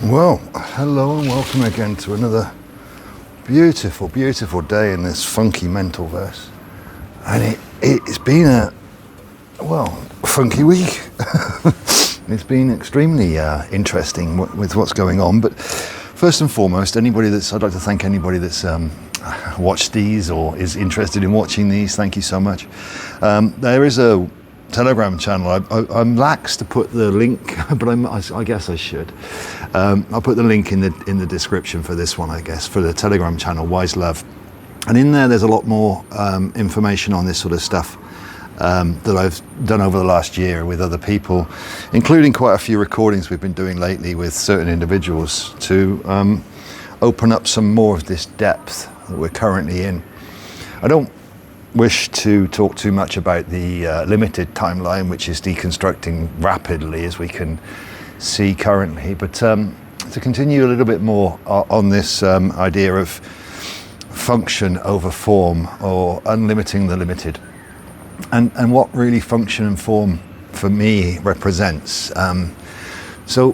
Well, hello and welcome again to another beautiful, beautiful day in this funky mental verse. And it's been a, funky week. It's been extremely interesting with what's going on. But first and foremost, I'd like to thank anybody that's watched these or is interested in watching these. Thank you so much. There is a Telegram channel. I'm lax to put the link, but I guess I should. I'll put the link in the description for this one, I guess, for the Telegram channel, Wise Love. And in there's a lot more information on this sort of stuff that I've done over the last year with other people, including quite a few recordings we've been doing lately with certain individuals to open up some more of this depth that we're currently in. I don't wish to talk too much about the limited timeline, which is deconstructing rapidly as we can see currently, but to continue a little bit more on this idea of function over form, or unlimiting the limited, and what really function and form for me represents. So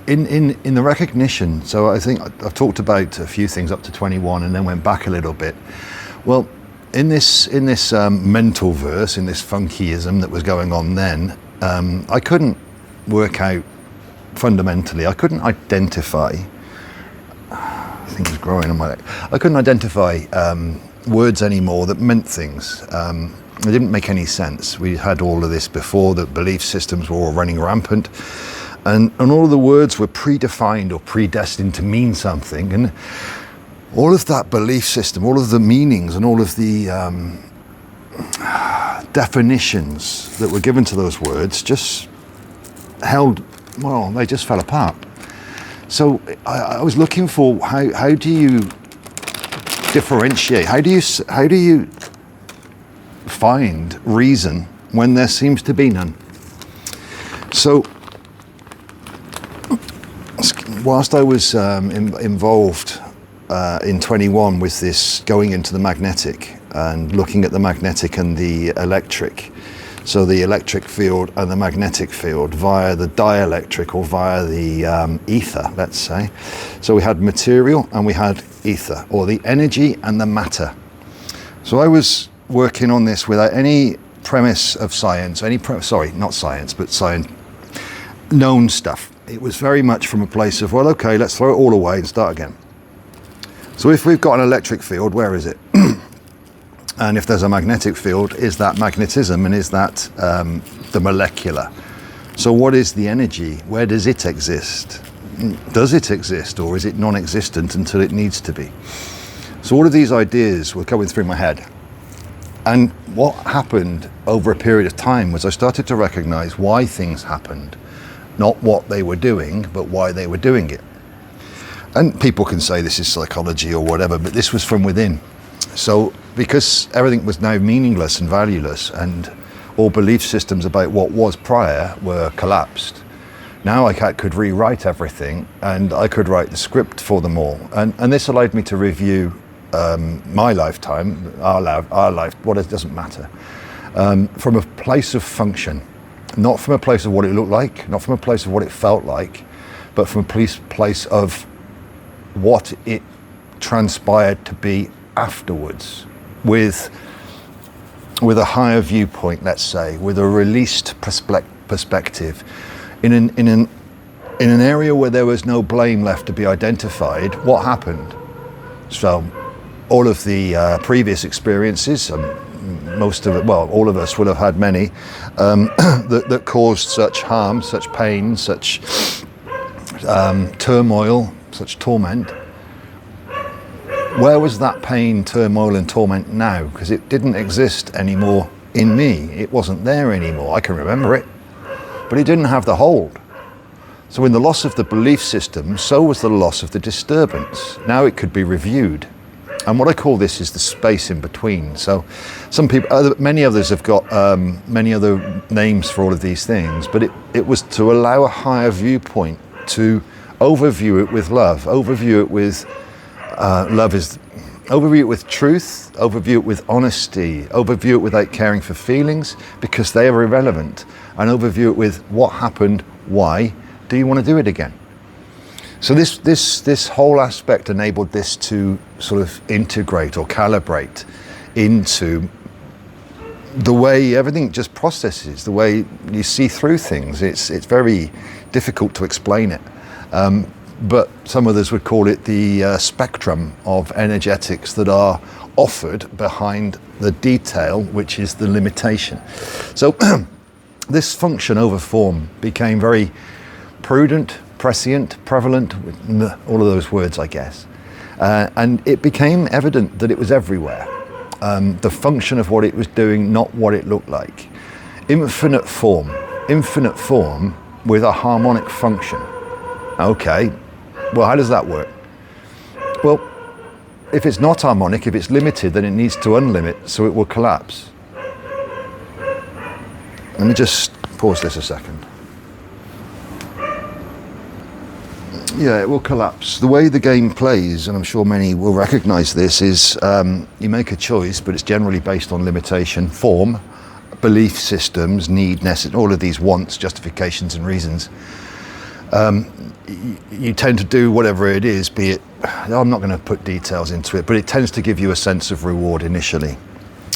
in the recognition, so I think I've talked about a few things up to 21 and then went back a little bit. Well, in this mental verse, in this funkyism that was going on then, I couldn't work out fundamentally. I couldn't identify. Things growing on my leg. I couldn't identify words anymore that meant things. It didn't make any sense. We had all of this before. The belief systems were all running rampant, and all of the words were predefined or predestined to mean something, and all of that belief system, all of the meanings and all of the definitions that were given to those words just they just fell apart. So I was looking for how do you differentiate? How do you find reason when there seems to be none? So whilst I was involved in 21 with this going into the magnetic and looking at the magnetic and the electric, so the electric field and the magnetic field via the dielectric or via the ether, let's say. So we had material and we had ether, or the energy and the matter. So I was working on this without any premise of science, not science, but science, known stuff. It was very much from a place of, well, okay, let's throw it all away and start again. So if we've got an electric field, where is it? And if there's a magnetic field, is that magnetism, and is that the molecular? So what is the energy? Where does it exist? Does it exist, or is it non-existent until it needs to be? So all of these ideas were going through my head. And what happened over a period of time was I started to recognize why things happened, not what they were doing, but why they were doing it. And people can say this is psychology or whatever, but this was from within. So because everything was now meaningless and valueless, and all belief systems about what was prior were collapsed, now I could rewrite everything, and I could write the script for them all. And this allowed me to review my lifetime, our life, it doesn't matter, from a place of function, not from a place of what it looked like, not from a place of what it felt like, but from a place of what it transpired to be afterwards, with a higher viewpoint, let's say, with a released perspective, in an area where there was no blame left to be identified. What happened? So all of the previous experiences, all of us will have had many, that caused such harm, such pain, such turmoil, such torment. Where was that pain, turmoil and torment now? Because it didn't exist anymore in me. It wasn't there anymore. I can remember it, but it didn't have the hold. So in the loss of the belief system, so was the loss of the disturbance. Now it could be reviewed. And what I call this is the space in between. So some people, many others have got many other names for all of these things, but it was to allow a higher viewpoint, to overview it with love, overview it with overview it with truth, overview it with honesty, overview it without caring for feelings because they are irrelevant, and overview it with what happened, why, do you want to do it again? So this whole aspect enabled this to sort of integrate or calibrate into the way everything just processes, the way you see through things. It's very difficult to explain it. But some others would call it the spectrum of energetics that are offered behind the detail, which is the limitation. So this function over form became very prudent, prescient, prevalent, all of those words, I guess. And it became evident that it was everywhere. The function of what it was doing, not what it looked like. Infinite form with a harmonic function. Okay, well, how does that work? Well, if it's not harmonic, if it's limited, then it needs to unlimit, so it will collapse. Let me just pause this a second. Yeah, it will collapse. The way the game plays, and I'm sure many will recognize this, is you make a choice, but it's generally based on limitation, form, belief systems, need, all of these wants, justifications, and reasons. You tend to do whatever it is, be it, I'm not going to put details into it, but it tends to give you a sense of reward initially.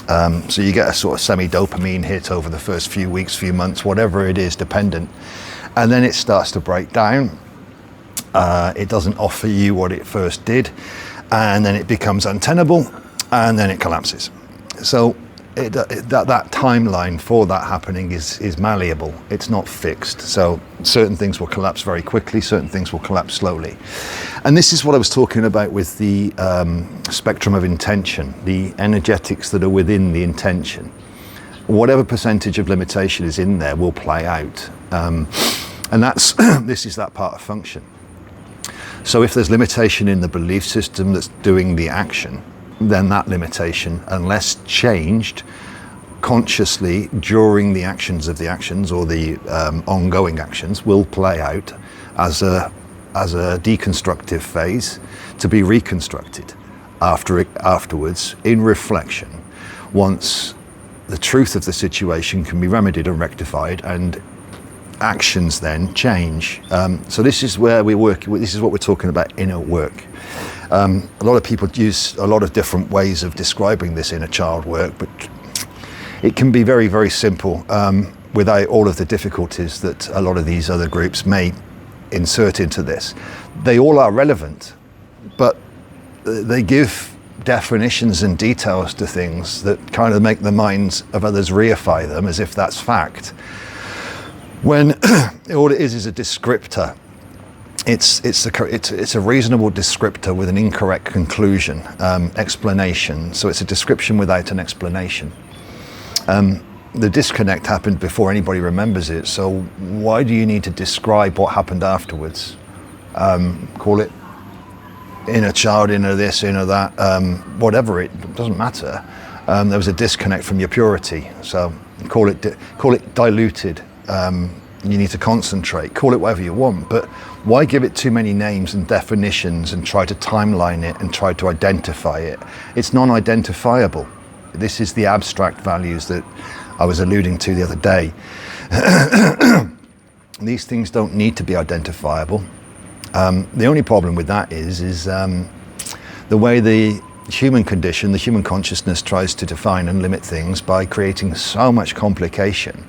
So you get a sort of semi-dopamine hit over the first few weeks, few months, whatever it is, dependent. And then it starts to break down. It doesn't offer you what it first did, and then it becomes untenable, and then it collapses. So that timeline for that happening is malleable. It's not fixed. So certain things will collapse very quickly, certain things will collapse slowly. And this is what I was talking about with the spectrum of intention, the energetics that are within the intention. Whatever percentage of limitation is in there will play out. And that's this is that part of function. So if there's limitation in the belief system that's doing the action, then that limitation, unless changed consciously during the actions of the actions or the ongoing actions, will play out as a deconstructive phase to be reconstructed afterwards in reflection, once the truth of the situation can be remedied and rectified and actions then change. So this is where we work. This is what we're talking about, inner work. A lot of people use a lot of different ways of describing this inner child work, but it can be very, very simple without all of the difficulties that a lot of these other groups may insert into this. They all are relevant, but they give definitions and details to things that kind of make the minds of others reify them as if that's fact, when all it is a descriptor. It's a reasonable descriptor with an incorrect conclusion, explanation. So it's a description without an explanation. The disconnect happened before anybody remembers it. So why do you need to describe what happened afterwards? Call it inner child, inner this, inner that, whatever. It doesn't matter. There was a disconnect from your purity. So call it diluted. You need to concentrate, call it whatever you want, but why give it too many names and definitions and try to timeline it and try to identify it? It's non-identifiable. This is the abstract values that I was alluding to the other day. These things don't need to be identifiable. The only problem with that is the way the human condition, the human consciousness tries to define and limit things by creating so much complication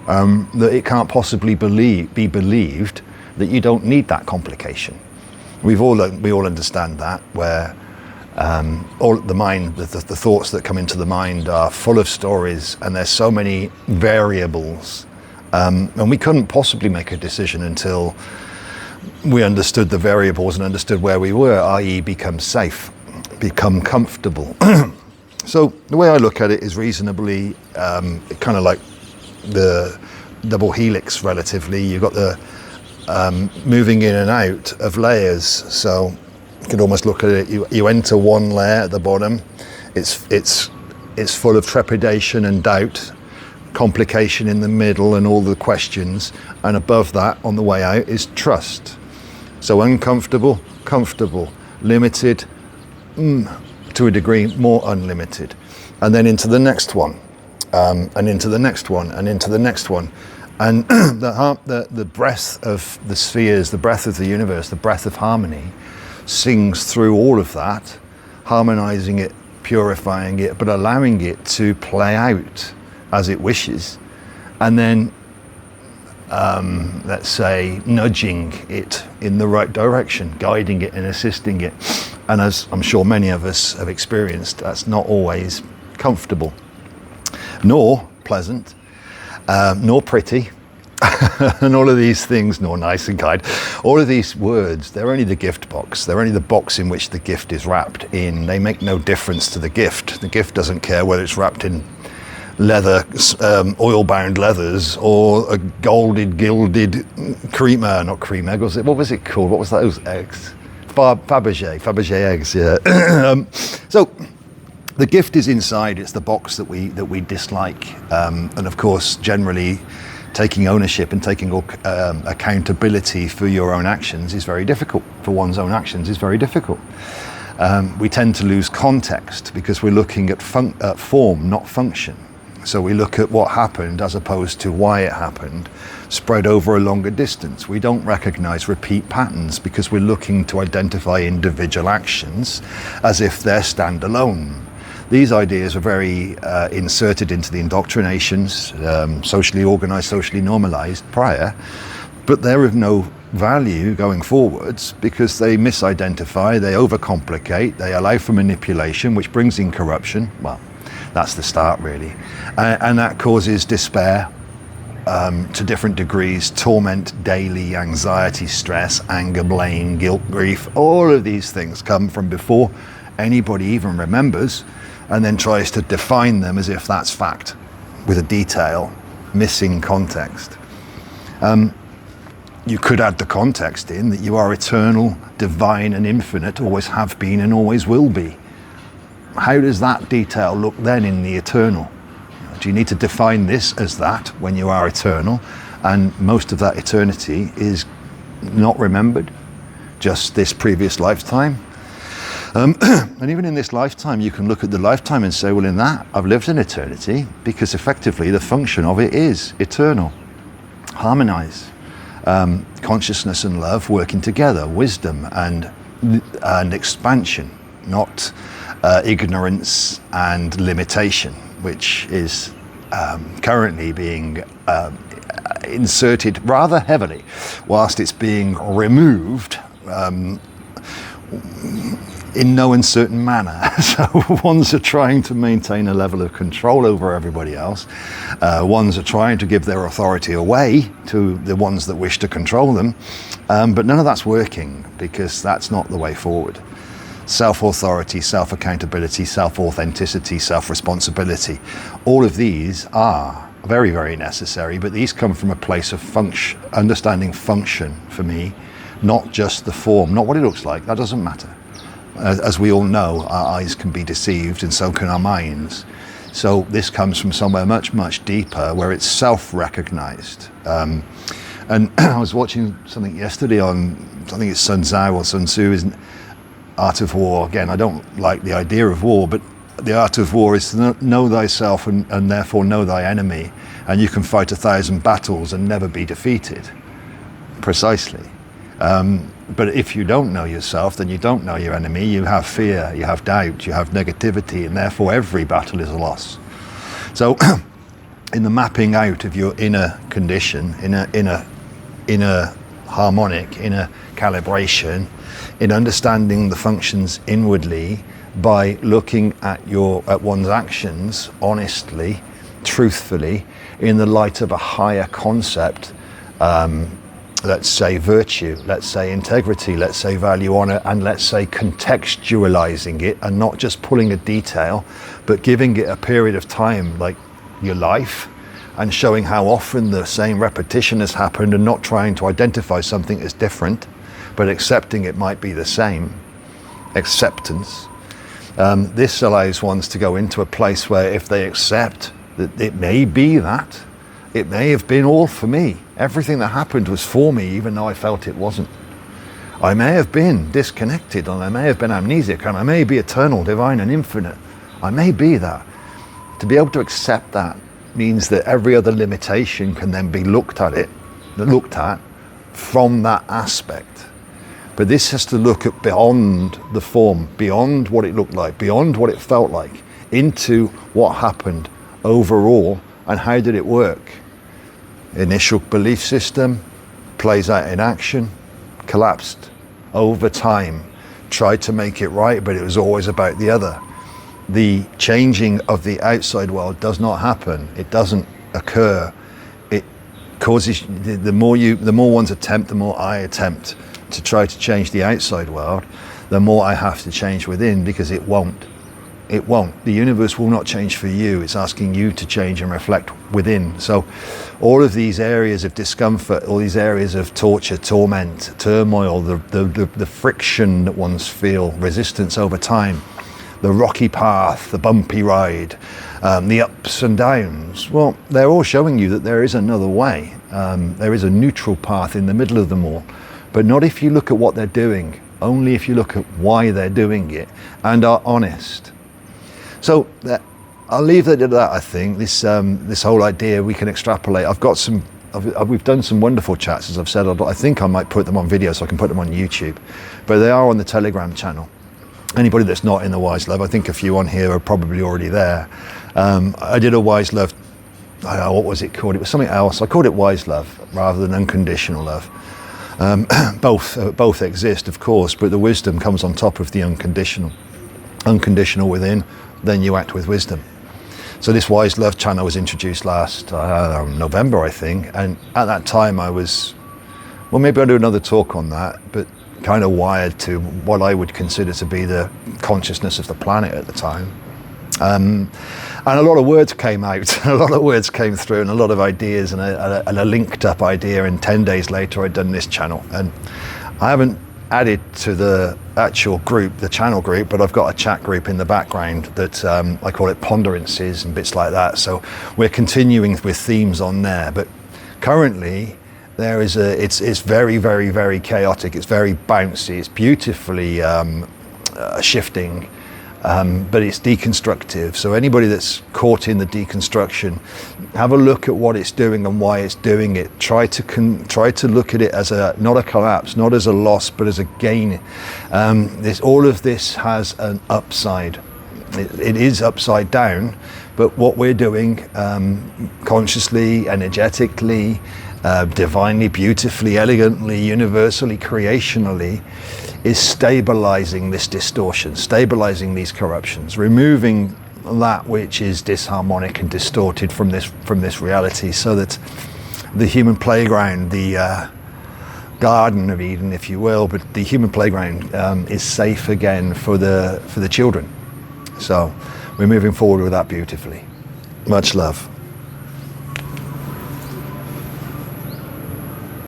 that it can't possibly be believed that you don't need that complication. We all understand that, where all the mind, the thoughts that come into the mind are full of stories, and there's so many variables, and we couldn't possibly make a decision until we understood the variables and understood where we were, i.e. become safe, become comfortable. So the way I look at it is reasonably kind of like the double helix relatively. You've got the moving in and out of layers. So you could almost look at it, you enter one layer at the bottom, it's full of trepidation and doubt, complication in the middle and all the questions, and above that on the way out is trust. So uncomfortable, comfortable, limited, to a degree more unlimited, and then into the next one. And into the next one, and into the next one. And the breath of the spheres, the breath of the universe, the breath of harmony sings through all of that, harmonizing it, purifying it, but allowing it to play out as it wishes. And then, let's say, nudging it in the right direction, guiding it and assisting it. And as I'm sure many of us have experienced, that's not always comfortable, nor pleasant, nor pretty, and all of these things, nor nice and kind. All of these words, they're only the gift box. They're only the box in which the gift is wrapped in. They make no difference to the gift. The gift doesn't care whether it's wrapped in leather, oil-bound leathers, or a gilded creamer, not cream egg, what was it called? What was that? Those eggs? Fabergé eggs, yeah. So the gift is inside. It's the box that we dislike, and of course, generally, taking ownership and taking accountability for your own actions is very difficult. For one's own actions is very difficult. We tend to lose context because we're looking at form, not function. So we look at what happened as opposed to why it happened, spread over a longer distance. We don't recognize repeat patterns because we're looking to identify individual actions as if they're standalone. These ideas are very inserted into the indoctrinations, socially organized, socially normalized prior, but they're of no value going forwards because they misidentify, they overcomplicate, they allow for manipulation, which brings in corruption. Well, that's the start, really. And that causes despair to different degrees, torment, daily anxiety, stress, anger, blame, guilt, grief. All of these things come from before anybody even remembers, and then tries to define them as if that's fact, with a detail, missing context. You could add the context in that you are eternal, divine and infinite, always have been and always will be. How does that detail look then in the eternal? Do you need to define this as that when you are eternal? And most of that eternity is not remembered, just this previous lifetime. And even in this lifetime, you can look at the lifetime and say, well, in that, I've lived an eternity, because effectively the function of it is eternal. Harmonize. Consciousness and love working together, wisdom and expansion, not ignorance and limitation, which is currently being inserted rather heavily, whilst it's being removed in no uncertain manner. So ones are trying to maintain a level of control over everybody else. Ones are trying to give their authority away to the ones that wish to control them. But none of that's working, because that's not the way forward. Self-authority, self-accountability, self-authenticity, self-responsibility. All of these are very, very necessary, but these come from a place of function, understanding function for me, not just the form, not what it looks like. That doesn't matter. As we all know, our eyes can be deceived, and so can our minds. So this comes from somewhere much, much deeper, where it's self-recognized. And I was watching something yesterday on, I think it's Sun Tzu or Sun Tzu, isn't Art of War. Again, I don't like the idea of war, but the art of war is to know thyself and therefore know thy enemy. And you can fight 1,000 battles and never be defeated. Precisely. But if you don't know yourself, then you don't know your enemy. You have fear, you have doubt, you have negativity, and therefore every battle is a loss. So in the mapping out of your inner condition, inner harmonic, inner calibration, in understanding the functions inwardly by looking at one's actions honestly, truthfully, in the light of a higher concept, let's say virtue, let's say integrity, let's say value, honor, and let's say contextualizing it, and not just pulling a detail, but giving it a period of time, like your life, and showing how often the same repetition has happened, and not trying to identify something as different, but accepting it might be the same. Acceptance. This allows ones to go into a place where, if they accept that it may be that, it may have been all for me. Everything that happened was for me, even though I felt it wasn't. I may have been disconnected, and I may have been amnesic, and I may be eternal, divine and infinite. I may be that. To be able to accept that means that every other limitation can then be looked at from that aspect. But this has to look at beyond the form, beyond what it looked like, beyond what it felt like, into what happened overall and how did it work. Initial belief system plays out in action, collapsed over time, tried to make it right, but it was always about the other. The changing of the outside world does not happen. It doesn't occur. It causes, the more one's attempt, the more I attempt to try to change the outside world, the more I have to change within, because it won't. It won't. The universe will not change for you. It's asking you to change and reflect within. So all of these areas of discomfort, all these areas of torture, torment, turmoil, the friction that ones feel, resistance over time, the rocky path, the bumpy ride, the ups and downs, well, they're all showing you that there is another way. There is a neutral path in the middle of them all. But not if you look at what they're doing, only if you look at why they're doing it and are honest. So I'll leave it at that. I think this whole idea we can extrapolate. We've done some wonderful chats, as I've said. I think I might put them on video so I can put them on YouTube, but they are on the Telegram channel. Anybody that's not in the Wise Love, I think a few on here are probably already there. I did a Wise Love, what was it called? It was something else. I called it Wise Love rather than Unconditional Love. Both exist, of course, but the wisdom comes on top of the unconditional. Unconditional within, then you act with wisdom. So this Wise Love channel was introduced last November, I think, and at that time I was, well, maybe I'll do another talk on that, but kind of wired to what I would consider to be the consciousness of the planet at the time. And a lot of words came out, a lot of words came through, and a lot of ideas, and a linked up idea, and 10 days later I'd done this channel. And I haven't added to the actual group, the channel group, but I've got a chat group in the background that I call it Ponderances and bits like that. So we're continuing with themes on there. But currently there is it's very, very, very chaotic. It's very bouncy. It's beautifully shifting. But it's deconstructive. So anybody that's caught in the deconstruction, have a look at what it's doing and why it's doing it. Try to look at it as not a collapse, not as a loss, but as a gain. All of this has an upside. It is upside down, but what we're doing consciously, energetically, divinely, beautifully, elegantly, universally, creationally, is stabilizing this distortion, stabilizing these corruptions, removing that which is disharmonic and distorted from this reality, so that the human playground, the Garden of Eden, if you will, but the human playground is safe again for the children. So we're moving forward with that beautifully. Much love.